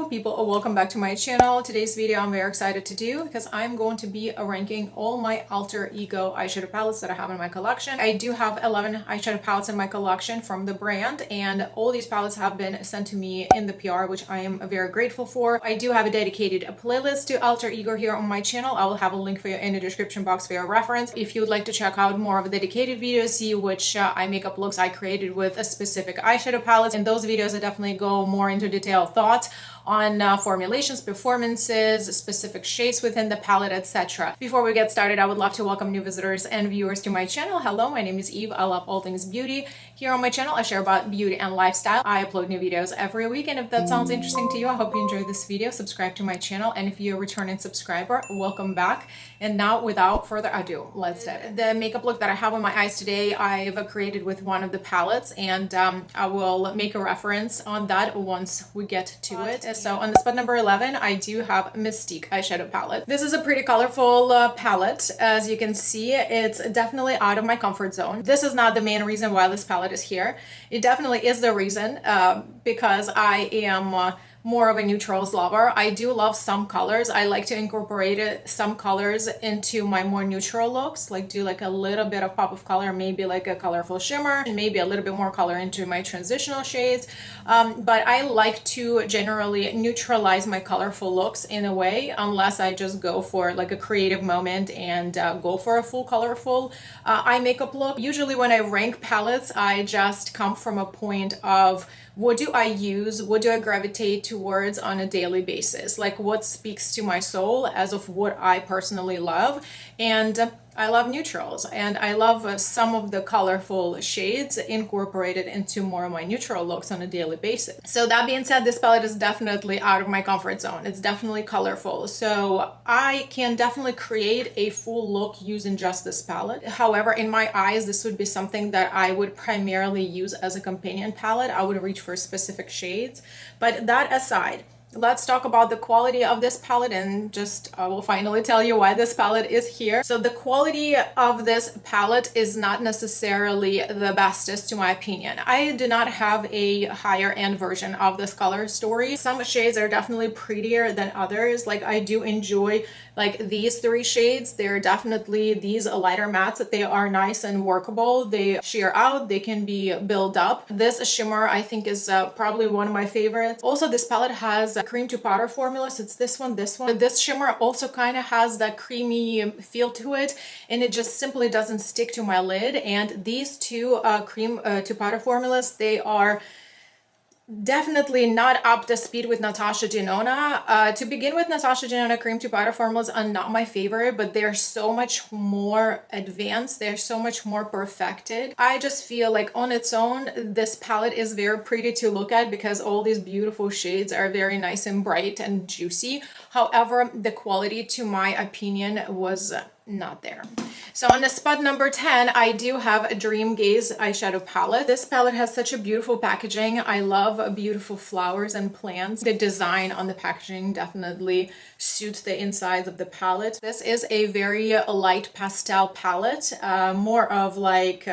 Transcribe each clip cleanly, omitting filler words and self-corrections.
beautiful people, welcome back to my channel. Today's video I'm very excited to do because I'm going to be ranking all my alter ego eyeshadow palettes that I have in my collection. I do have 11 eyeshadow palettes in my collection from the brand, and all these palettes have been sent to me in the PR, which I am very grateful for. I do have a dedicated playlist to alter ego here on my channel. I will have a link for you in the description box for your reference. If you would like to check out more of the dedicated videos, see which eye makeup looks I created with a specific eyeshadow palettes. In those videos I definitely go more into detailed thoughts on formulations, performances, specific shades within the palette, etc. Before we get started, I would love to welcome new visitors and viewers to my channel. Hello, my name is Eve. I love all things beauty. Here on my channel, I share about beauty and lifestyle. I upload new videos every week, and if that sounds interesting to you, I hope you enjoyed this video. Subscribe to my channel, and if you're a returning subscriber, welcome back. And now, without further ado, let's start. The makeup look that I have on my eyes today, I've created with one of the palettes, and I will make a reference on that once we get to it. So on the spot number 11, I do have Mystique eyeshadow palette. This is a pretty colorful palette. As you can see, it's definitely out of my comfort zone. This is not the main reason why this palette is here. It definitely is the reason because I am more of a neutrals lover. I do love some colors. I like to incorporate some colors into my more neutral looks, like do like a little bit of pop of color, maybe like a colorful shimmer, and maybe a little bit more color into my transitional shades. But I like to generally neutralize my colorful looks in a way, unless I just go for like a creative moment and go for a full colorful eye makeup look. Usually when I rank palettes, I just come from a point of what do I use? What do I gravitate towards on a daily basis? Like what speaks to my soul as of what I personally love. And I love neutrals, and I love some of the colorful shades incorporated into more of my neutral looks on a daily basis. So that being said, this palette is definitely out of my comfort zone. It's definitely colorful. So I can definitely create a full look using just this palette. However, in my eyes, this would be something that I would primarily use as a companion palette. I would reach for specific shades. But that aside, let's talk about the quality of this palette, and just I will finally tell you why this palette is here. So the quality of this palette is not necessarily the bestest to my opinion. I do not have a higher end version of this color story. Some shades are definitely prettier than others. Like I do enjoy like these three shades. They're definitely these lighter mattes that they are nice and workable. They sheer out, they can be built up. This shimmer I think is probably one of my favorites. Also, this palette has cream to powder formulas. It's this one. This shimmer also kind of has that creamy feel to it, and it just simply doesn't stick to my lid. And these two cream to powder formulas, they are definitely not up to speed with Natasha Denona. To begin with, Natasha Denona cream to powder formulas are not my favorite, but they're so much more advanced. They're so much more perfected. I just feel like on its own, this palette is very pretty to look at because all these beautiful shades are very nice and bright and juicy. However, the quality, to my opinion, was not there. So on the spot number 10, I do have a Dream Gaze eyeshadow palette. This palette has such a beautiful packaging. I love beautiful flowers and plants. The design on the packaging definitely suits the insides of the palette. This is a very light pastel palette, more of like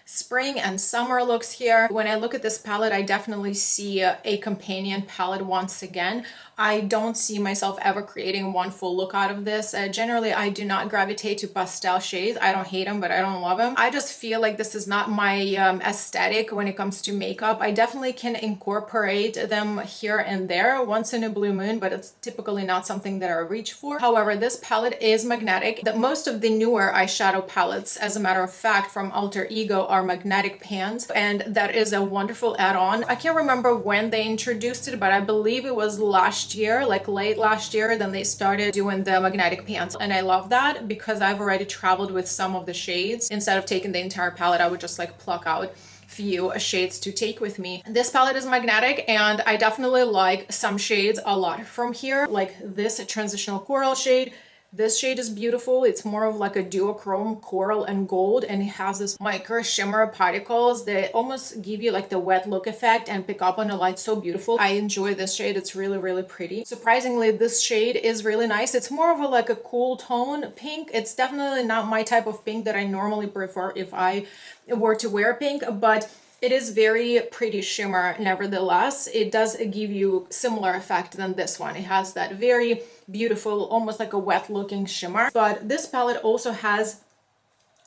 spring and summer looks here. When I look at this palette, I definitely see a companion palette once again. I don't see myself ever creating one full look out of this. Generally, I do not gravitate to pastel shades. I don't hate them, but I don't love them. I just feel like this is not my aesthetic when it comes to makeup. I definitely can incorporate them here and there once in a blue moon, but it's typically not something that I reach for. However, this palette is magnetic. Most of the newer eyeshadow palettes, as a matter of fact, from Alter Ego are magnetic pans, and that is a wonderful add-on. I can't remember when they introduced it, but I believe it was last year, like late last year, then they started doing the magnetic pans, and I love that because I've already traveled with some of the shades. Instead of taking the entire palette, I would just like pluck out few shades to take with me. This palette is magnetic, and I definitely like some shades a lot from here, like this transitional coral shade. This shade is beautiful. It's more of like a duochrome coral and gold, and it has this micro shimmer particles that almost give you like the wet look effect and pick up on the light so beautiful. I enjoy this shade. It's really, really pretty. Surprisingly, this shade is really nice. It's more of a like a cool tone pink. It's definitely not my type of pink that I normally prefer if I were to wear pink, but It is very pretty shimmer. Nevertheless, it does give you similar effect than this one. It has that very beautiful, almost like a wet looking shimmer. But this palette also has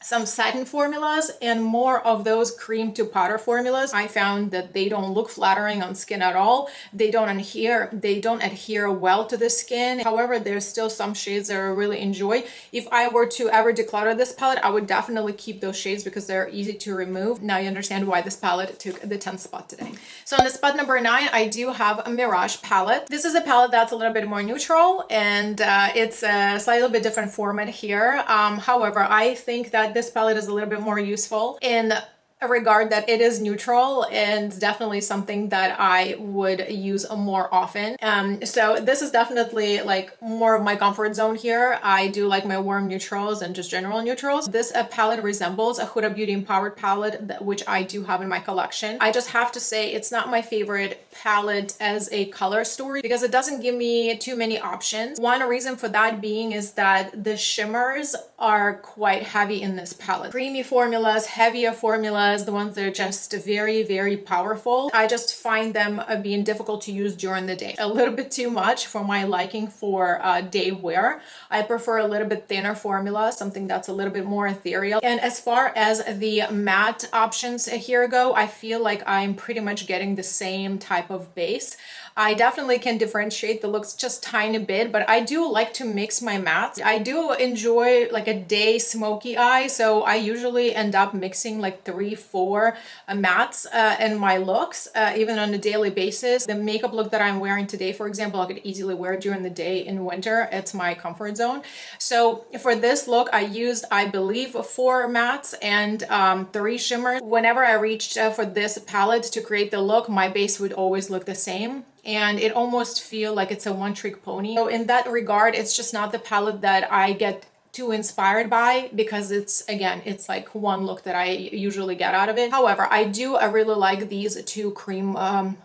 some satin formulas and more of those cream to powder formulas. I found that they don't look flattering on skin at all. They don't adhere well to the skin. However, there's still some shades that I really enjoy. If I were to ever declutter this palette, I would definitely keep those shades because they're easy to remove. Now you understand why this palette took the 10th spot today. So on the spot number 9, I do have a Mirage palette. This is a palette that's a little bit more neutral, and it's a slightly bit different format here. However, I think that this palette is a little bit more useful in a regard that it is neutral and definitely something that I would use more often. So this is definitely like more of my comfort zone here. I do like my warm neutrals and just general neutrals. This palette resembles a Huda Beauty Empowered palette, which I do have in my collection. I just have to say it's not my favorite palette as a color story because it doesn't give me too many options. One reason for that being is that the shimmers are quite heavy in this palette. Creamy formulas, heavier formulas, the ones that are just very, very powerful. I just find them being difficult to use during the day. A little bit too much for my liking for day wear. I prefer a little bit thinner formula, something that's a little bit more ethereal. And as far as the matte options here go, I feel like I'm pretty much getting the same type of base. I definitely can differentiate the looks just tiny bit, but I do like to mix my mattes. I do enjoy like a day smoky eye, so I usually end up mixing like 3-4 mattes in my looks, even on a daily basis. The makeup look that I'm wearing today, for example, I could easily wear during the day in winter. It's my comfort zone. So for this look, I used, I believe, 4 mattes and 3 shimmers. Whenever I reached for this palette to create the look, my base would always look the same. And it almost feel like it's a one-trick pony. So in that regard, it's just not the palette that I get too inspired by because it's, again, it's like one look that I usually get out of it. However, I really like these 2 cream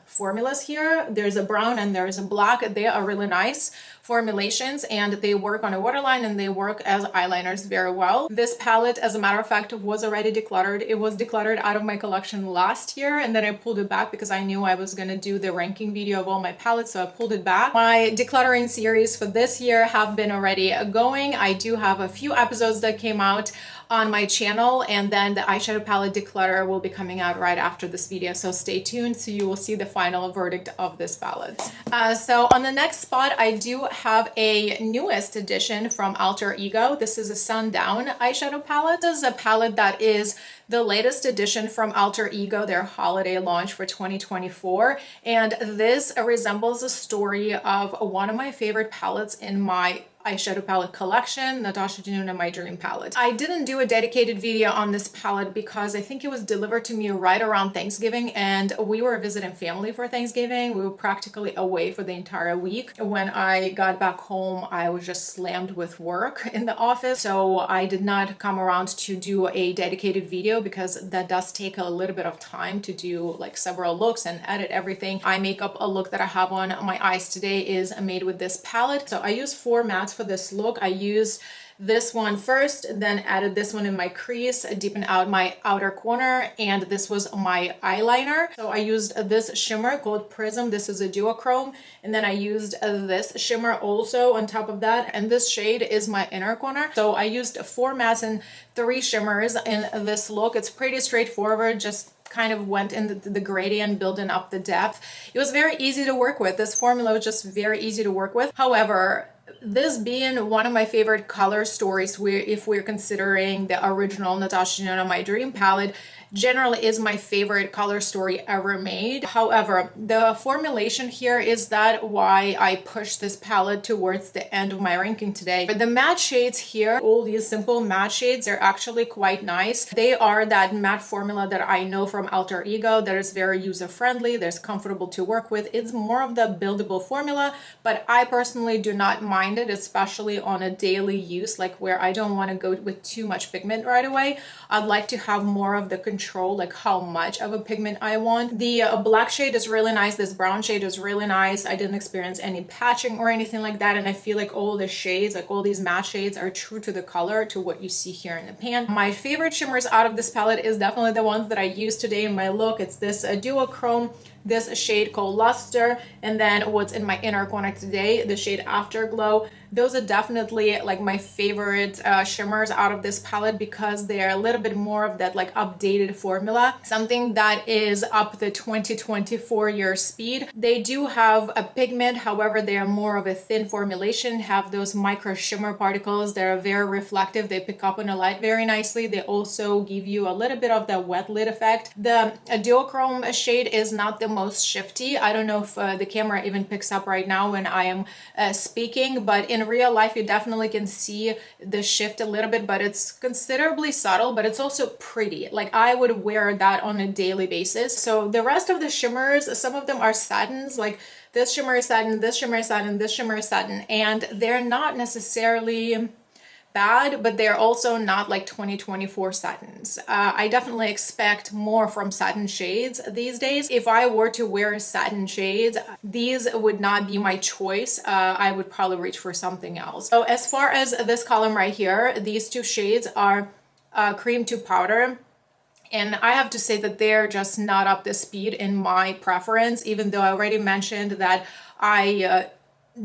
formulas here. There's a brown and there's a black. They are really nice formulations and they work on a waterline and they work as eyeliners very well. This palette, as a matter of fact, was already decluttered. It was decluttered out of my collection last year and then I pulled it back because I knew I was going to do the ranking video of all my palettes, so I pulled it back. My decluttering series for this year have been already going. I do have a few episodes that came out on my channel, and then the eyeshadow palette declutter will be coming out right after this video, so stay tuned so you will see the final verdict of this palette. So on the next spot, I do have a newest addition from Alter Ego. This is a Sundown eyeshadow palette. This is a palette that is the latest addition from Alter Ego, their holiday launch for 2024, and this resembles the story of one of my favorite palettes in my eyeshadow palette collection, Natasha Denona My Dream Palette. I didn't do a dedicated video on this palette because I think it was delivered to me right around Thanksgiving and we were visiting family for Thanksgiving. We were practically away for the entire week. When I got back home, I was just slammed with work in the office, so I did not come around to do a dedicated video because that does take a little bit of time to do like several looks and edit everything. Eye makeup, a look that I have on my eyes today is made with this palette. So I use 4 mattes for this look. I used this one first, then added this one in my crease, deepen out my outer corner, and this was my eyeliner. So I used this shimmer called Prism. This is a duochrome, and then I used this shimmer also on top of that, and this shade is my inner corner. So I used 4 mattes and 3 shimmers in this look. It's pretty straightforward, just kind of went in the gradient, building up the depth. It was very easy to work with. This formula was just very easy to work with. However, this being one of my favorite color stories, if we're considering the original Natasha Denona My Dream palette, generally is my favorite color story ever made. However, the formulation here is that why I pushed this palette towards the end of my ranking today. But the matte shades here, all these simple matte shades, are actually quite nice. They are that matte formula that I know from Alter Ego that is very user-friendly, that's comfortable to work with. It's more of the buildable formula, but I personally do not mind it, especially on a daily use, like where I don't want to go with too much pigment right away. I'd like to have more of the control control like how much of a pigment I want. The black shade is really nice. This brown shade is really nice. I didn't experience any patching or anything like that, and I feel like all the shades, like all these matte shades, are true to the color, to what you see here in the pan. My favorite shimmers out of this palette is definitely the ones that I used today in my look. It's this duochrome, this shade called Luster, and then what's in my inner corner today, the shade Afterglow. Those are definitely like my favorite shimmers out of this palette, because they're a little bit more of that like updated formula, something that is up the 2024 year speed. They do have a pigment, however they are more of a thin formulation, have those micro shimmer particles that are very reflective. They pick up on the light very nicely. They also give you a little bit of that wet lid effect. The duochrome shade is not the most shifty. I don't know if the camera even picks up right now when I am speaking, but in real life you definitely can see the shift a little bit, but it's considerably subtle, but it's also pretty. Like I would wear that on a daily basis. So the rest of the shimmers, some of them are satins, like this shimmer is satin, this shimmer is satin, this shimmer is satin, and they're not necessarily bad, but they're also not like 2024 satins. I definitely expect more from satin shades these days. If I were to wear satin shades, these would not be my choice. I would probably reach for something else. So as far as this column right here, these two shades are cream to powder. And I have to say that they're just not up to speed in my preference, even though I already mentioned that I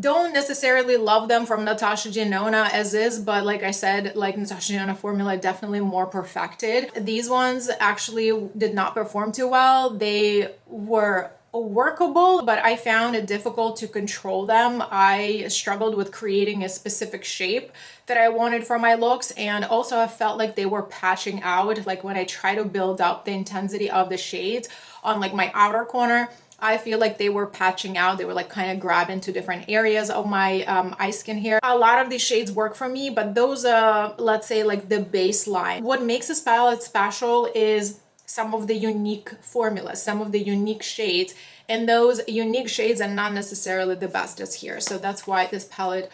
don't necessarily love them from Natasha Denona as is, but like I said, like Natasha Denona formula, definitely more perfected. These ones actually did not perform too well. They were workable, but I found it difficult to control them. I struggled with creating a specific shape that I wanted for my looks, and also I felt like they were patching out. Like when I try to build up the intensity of the shades on like my outer corner, I feel like they were patching out. They were like kind of grabbing to different areas of my eye skin here. A lot of these shades work for me, but those are, let's say, like the baseline. What makes this palette special is some of the unique formulas, some of the unique shades, and those unique shades are not necessarily the bestest here. So that's why this palette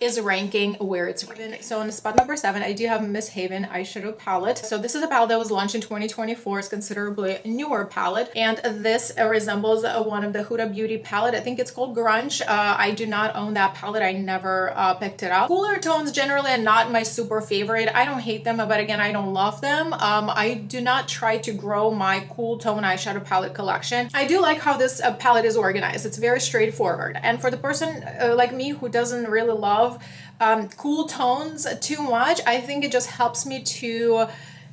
is ranking where it's ranking. So on spot number 7, I do have Miss Haven eyeshadow palette. So this is a palette that was launched in 2024. It's considerably newer palette, and this resembles one of the Huda Beauty palette. I think it's called Grunge. I do not own that palette. I never picked it up. Cooler tones generally are not my super favorite. I don't hate them, but again, I don't love them. I do not try to grow my cool tone eyeshadow palette collection. I do like how this palette is organized. It's very straightforward, and for the person like me who doesn't really love cool tones too much, I think it just helps me to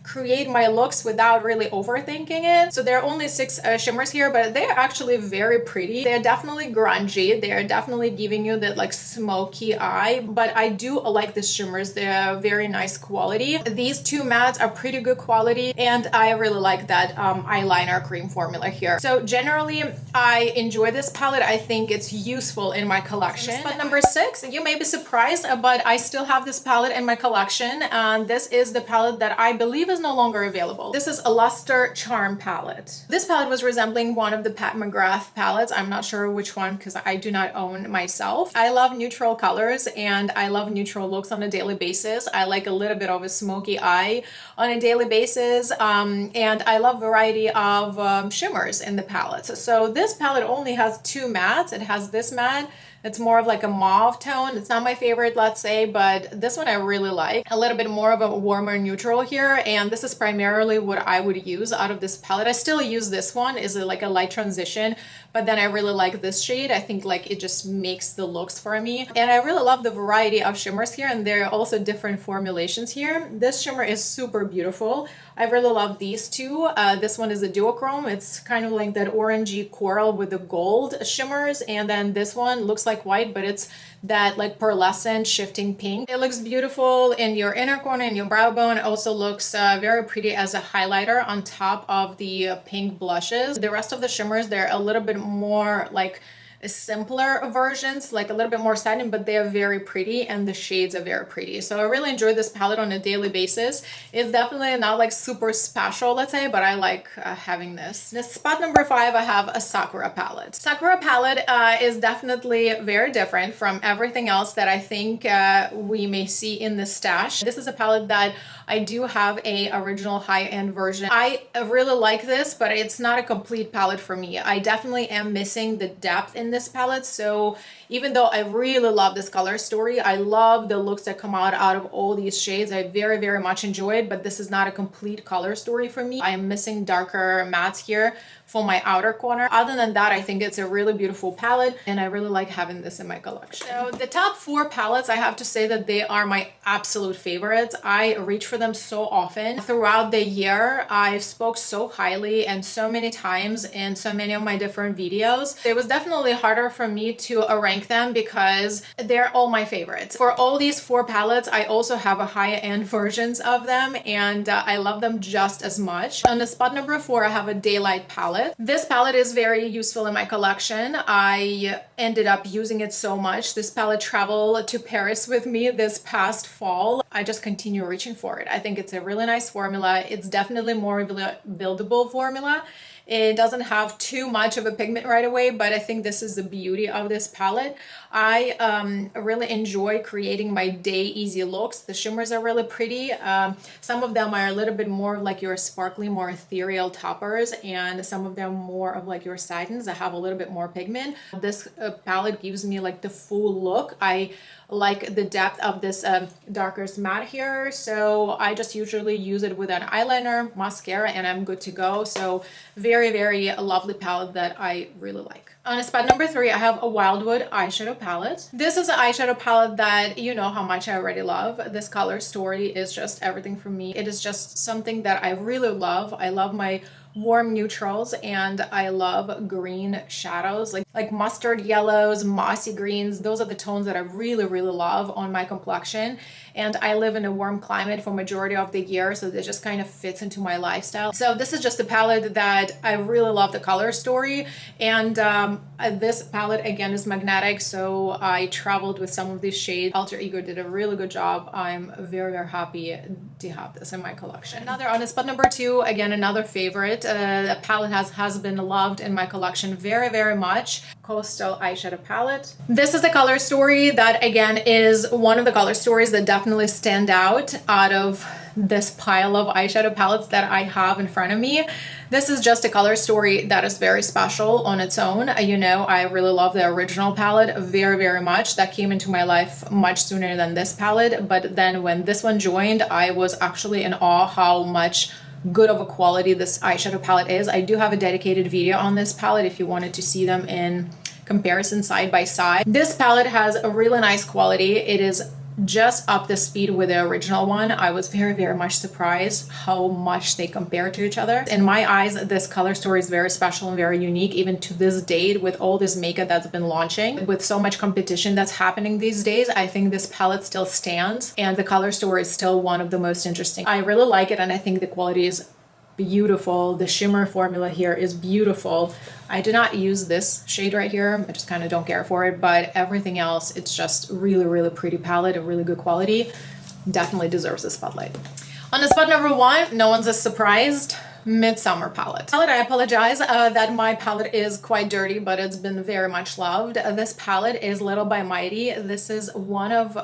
create my looks without really overthinking it. So there are only 6 shimmers here, but they're actually very pretty. They're definitely grungy. They're definitely giving you that like smoky eye, but I do like the shimmers. They're very nice quality. These 2 mattes are pretty good quality, and I really like that eyeliner cream formula here. So generally, I enjoy this palette. I think it's useful in my collection. But number 6, you may be surprised, but I still have this palette in my collection, and this is the palette that I believe is no longer available. This is a Luster Charm palette. This palette was resembling one of the Pat McGrath palettes. I'm not sure which one because I do not own myself. I love neutral colors and I love neutral looks on a daily basis. I like a little bit of a smoky eye on a daily basis, and I love variety of shimmers in the palette. So this palette only has 2 mattes. It has this matte. It's more of like a mauve tone. It's not my favorite, let's say, but this one I really like. A little bit more of a warmer neutral here, and this is primarily what I would use out of this palette. I still use this one, is like a light transition, but then I really like this shade. I think like it just makes the looks for me. And I really love the variety of shimmers here, and there are also different formulations here. This shimmer is super beautiful. I really love these 2. This one is a duochrome. It's kind of like that orangey coral with the gold shimmers, and then this one looks like white, but it's that like pearlescent shifting pink. It looks beautiful in your inner corner, in your brow bone. It also looks very pretty as a highlighter on top of the pink blushes. The rest of the shimmers, they're a little bit more like simpler versions, like a little bit more satin, but they are very pretty and the shades are very pretty. So I really enjoy this palette on a daily basis. It's definitely not like super special, let's say, but I like having this. This spot number 5, I have a Sakura palette. Sakura palette is definitely very different from everything else that I think we may see in the stash. This is a palette that I do have a original high-end version. I really like this, but it's not a complete palette for me. I definitely am missing the depth in this palette. So even though I really love this color story, I love the looks that come out of all these shades. I very, very much enjoy it, but this is not a complete color story for me. I am missing darker mattes here for my outer corner. Other than that, I think it's a really beautiful palette and I really like having this in my collection. So the top 4 palettes, I have to say that they are my absolute favorites. I reach for them so often. Throughout the year, I've spoke so highly and so many times in so many of my different videos. It was definitely harder for me to rank them because they're all my favorites. For all these 4 palettes, I also have a higher end versions of them and I love them just as much. On the spot number 4, I have a Daylight palette. This palette is very useful in my collection. I ended up using it so much. This palette traveled to Paris with me this past fall. I just continue reaching for it. I think it's a really nice formula. It's definitely more buildable formula. It doesn't have too much of a pigment right away, but I think this is the beauty of this palette. I really enjoy creating my day easy looks. The shimmers are really pretty. Some of them are a little bit more like your sparkly, more ethereal toppers, and some of them more of like your satins that have a little bit more pigment. This palette gives me like the full look. I like the depth of this darkest matte here, so I just usually use it with an eyeliner, mascara, and I'm good to go. So very, very lovely palette that I really like. On spot number 3, I have a Wildwood eyeshadow palette. This is an eyeshadow palette that you know how much I already love. This color story is just everything for me. It is just something that I really love. I love my warm neutrals and I love green shadows, like mustard yellows, mossy greens. Those are the tones that I really, really love on my complexion. And I live in a warm climate for majority of the year, so this just kind of fits into my lifestyle. So this is just a palette that I really love the color story. And this palette again is magnetic, so I traveled with some of these shades. Alter Ego did a really good job. I'm very, very happy to have this in my collection. Another on spot number 2, again another favorite. A palette has been loved in my collection very, very much. Coastal eyeshadow palette. This is a color story that again is one of the color stories that definitely stand out of this pile of eyeshadow palettes that I have in front of me. This is just a color story that is very special on its own. You know, I really love the original palette very, very much. That came into my life much sooner than this palette, but then when this one joined, I was actually in awe how much good of a quality this eyeshadow palette is. I do have a dedicated video on this palette if you wanted to see them in comparison side by side. This palette has a really nice quality. It is just up the speed with the original one. I was very, very much surprised how much they compare to each other. In my eyes, this color story is very special and very unique, even to this date, with all this makeup that's been launching. With so much competition that's happening these days, I think this palette still stands and the color story is still one of the most interesting. I really like it and I think the quality is beautiful. The shimmer formula here is beautiful. I do not use this shade right here. I just kind of don't care for it, but everything else, it's just really, really pretty palette, a really good quality. Definitely deserves a spotlight. On the spot number 1, no one's as surprised. Midsummer palette. I apologize that my palette is quite dirty, but it's been very much loved. This palette is Little by Mighty. This is one of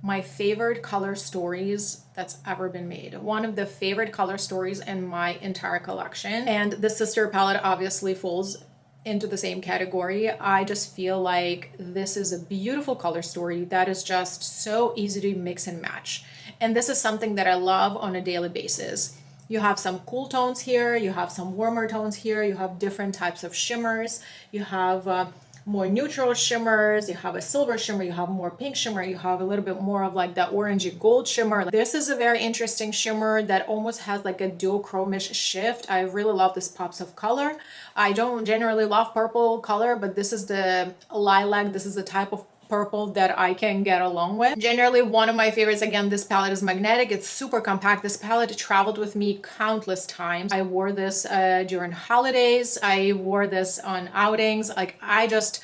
my favorite color stories that's ever been made. One of the favorite color stories in my entire collection. And the sister palette obviously falls into the same category. I just feel like this is a beautiful color story that is just so easy to mix and match. And this is something that I love on a daily basis. You have some cool tones here, you have some warmer tones here, you have different types of shimmers, you have more neutral shimmers, you have a silver shimmer, you have more pink shimmer, you have a little bit more of like that orangey gold shimmer. This is a very interesting shimmer that almost has like a duochromish shift. I really love this pops of color. I don't generally love purple color, but this is the lilac. This is the type of purple that I can get along with. Generally, one of my favorites, again, this palette is magnetic. It's super compact. This palette traveled with me countless times. I wore this during holidays. I wore this on outings. Like, I just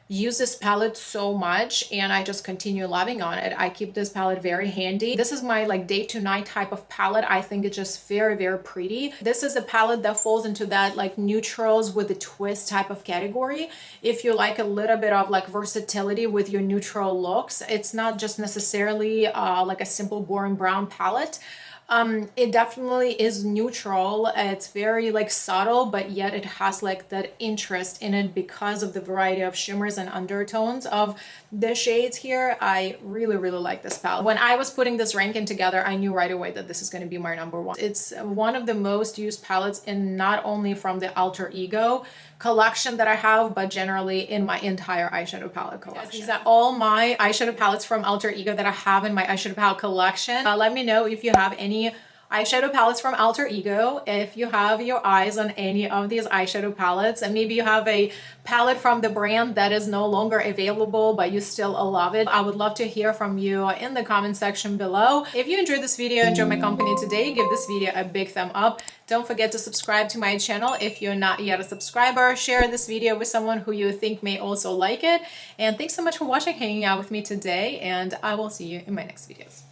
use this palette so much and I just continue loving on it. I keep this palette very handy. This is my like day to night type of palette. I think it's just very, very pretty. This is a palette that falls into that like neutrals with a twist type of category. If you like a little bit of like versatility with your neutral looks, it's not just necessarily like a simple boring brown palette. It definitely is neutral. It's very like subtle, but yet it has like that interest in it because of the variety of shimmers and undertones of the shades here. I really, really like this palette. When I was putting this ranking together, I knew right away that this is going to be my number one. It's one of the most used palettes in not only from the Alter Ego collection that I have, but generally in my entire eyeshadow palette collection. These are all my eyeshadow palettes from Alter Ego that I have in my eyeshadow palette collection. Let me know if you have any eyeshadow palettes from Alter Ego, if you have your eyes on any of these eyeshadow palettes, and maybe you have a palette from the brand that is no longer available but you still love it. I would love to hear from you in the comment section below. If you enjoyed this video, enjoyed my company today, give this video a big thumb up. Don't forget to subscribe to my channel if you're not yet a subscriber. Share this video with someone who you think may also like it. And thanks so much for watching, hanging out with me today, and I will see you in my next videos.